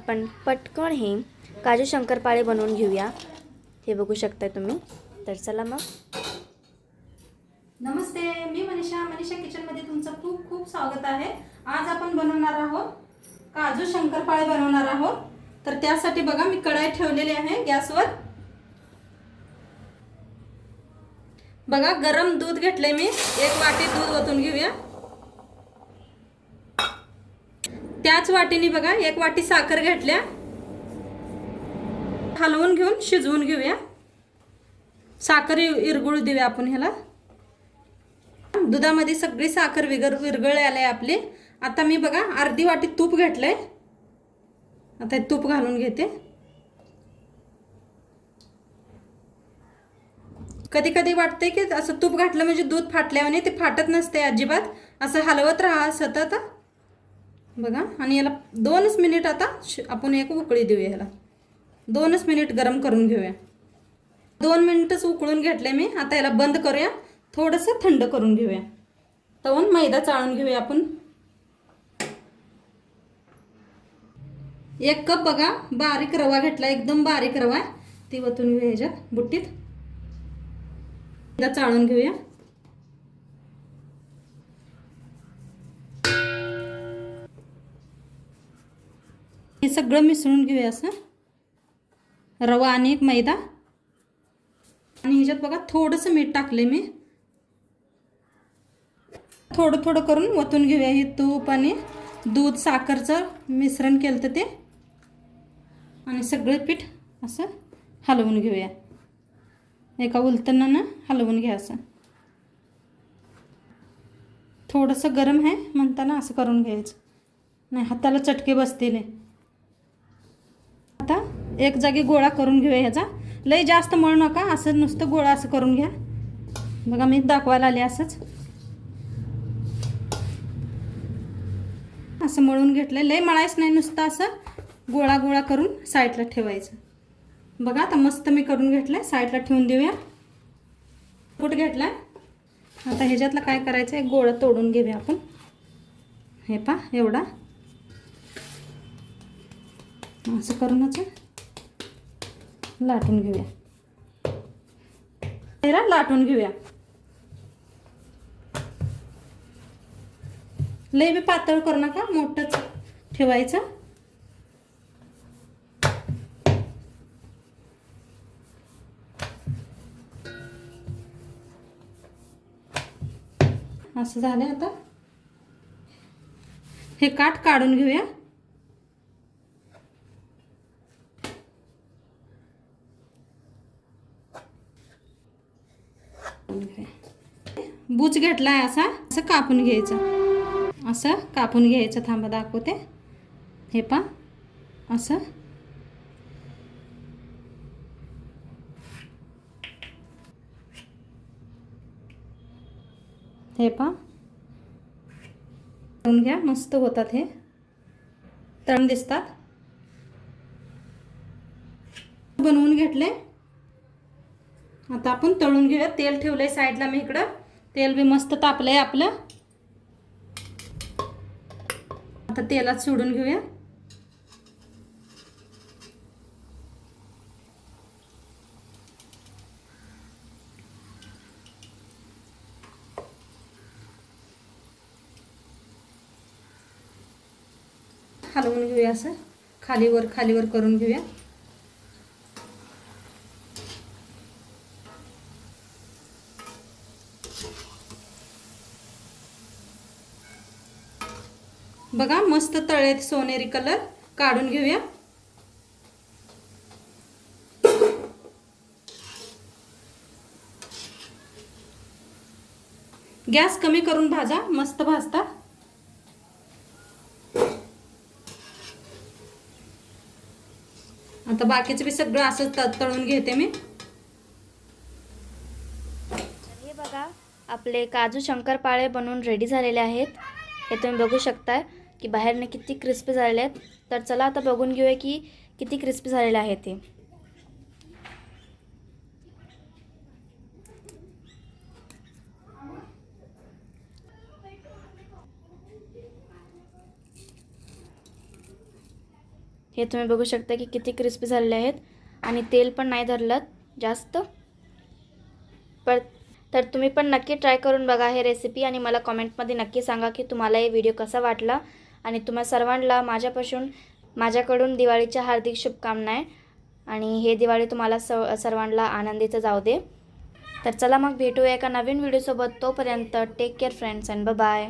आपण पटकन हे काजू शंकरपाळे बनवून घेऊया। हे बघू शकताय तुम्ही। तर चला मग। नमस्ते, मी मनीषा किचनमध्ये तुमचं खूप खूप स्वागत आहे। आज आपण बनवणार आहोत काजू शंकरपाळे बनवणार आहोत। तर त्यासाठी बघा मी कढई ठेवलेली आहे गॅसवर। बघा गरम दूध घेतले मी, 1 वाटी दूध ओतून घेऊया। त्याच वाटीने बघा 1 वाटी साखर घेतल्या, हलवून घेऊन शिजवून घेऊया। साखर इरगुळू देऊया आपण ह्याला। दुधामध्ये सगळी साखर विरघळली आहे आपली। आता मी बघा अर्धी वाटी तूप घेतलंय, आता तूप घालून घेते। कधी कधी वाटते की असं तूप घातलं म्हणजे दूध फाटल्याने, ते फाटत नसते अजिबात। असं हलवत राहा सतत बघा। आणि याला 2 मिनिट आता आपण एक उकळी देऊया। ह्याला 2 मिनिट गरम करून घेऊया। 2 मिनिटच उकळून घेतले मी। आता याला बंद करूया, थोडंसं थंड करून घेऊया। तवून मैदा चाळून घेऊया आपण। 1 कप बघा बारीक रवा घेतला, एकदम बारीक रवा आहे, ती वतून घेऊया ह्याच्यात बुट्टीत। मैदा चाळून घेऊया। हे सगळं मिसळून घेऊया असं, रवा आणि मैदा। आणि ह्याच्यात बघा थोडंसं मीठ टाकले मी। थोडं थोडं करून वतून घेऊया। हे तूप आणि दूध साखरचं मिश्रण केलं ते, आणि सगळे पीठ असं हलवून घेऊया। एका उलटण्यानं हलवून घ्या असं। थोडंसं गरम आहे म्हणताना असं करून घ्यायचं, नाही हाताला चटके बसतील। आता एक जागी गोळा करून घेऊया ह्याचा। लई जास्त मळू नका, असं नुसतं गोळा असं करून घ्या। बघा मी दाखवायला आले असंच, असं मळून घेतलं। लई मळायचं नाही, नुसतं असं गोळा गोळा करून साईडला ठेवायचं। बघा आता मस्त मी करून घेतलंय, साईडला ठेवून देऊया। कूट घेतलाय। आता ह्याच्यातलं काय करायचं आहे, गोळा तोडून घेऊया आपण। हे पा एवढा असं करूनच लाटून घेऊया। तेरा लाटून घेऊया। लई बी पातळ करू नका, मोठंच ठेवायचं। असं झालं। आता हे काठ काढून घेऊया। बूच घेतलाय असा, असं कापून घ्यायचं, असं कापून घ्यायचं। थांबा दाखवते। हे पा असं, हे पा करून घ्या। मस्त होतात हे, तळून दिसतात। बनवून घेतले। आता आपण तळून घेऊया। तेल ठेवलंय साईडला मी इकडं, तेल बी मस्त तापलंय आपलं। आता तेलात सोडून घेऊया। हलवून घेऊया, असं खालीवर खालीवर करून घेऊया। बघा मस्त तळलेत, सोनेरी कलर। काढून घेऊया। गॅस कमी करून भाजा, मस्त भाजतात। आता बाकीचं बी सगळं असं तळून घेते मी। हे बघा आपले काजू शंकरपाळे बनवून रेडी झालेले आहेत। हे तुम्ही बघू शकताय की बाहेरने किती क्रिस्पी झालेले आहेत। तर चला आता बघून घेऊया की किती क्रिस्पी झालेले आहेत ते। हे तुम्ही बघू शकता की किती क्रिस्पी झालेले आहेत आणि तेल पण नाही धरलं जास्त. तर तुम्ही पण नक्की ट्राय करून बघा हे रेसिपी आणि मला कॉमेंटमध्ये नक्की सांगा की तुम्हाला हे व्हिडिओ कसा वाटला. आणि तुम्हा सर्वांना माझ्याकडून दिवाळीच्या हार्दिक शुभकामना आहे आणि हे दिवाळी तुम्हाला सर्वांना आनंदीचं जाऊ दे. तर चला मग भेटूया एका नवीन व्हिडिओसोबत. तोपर्यंत take care friends and bye.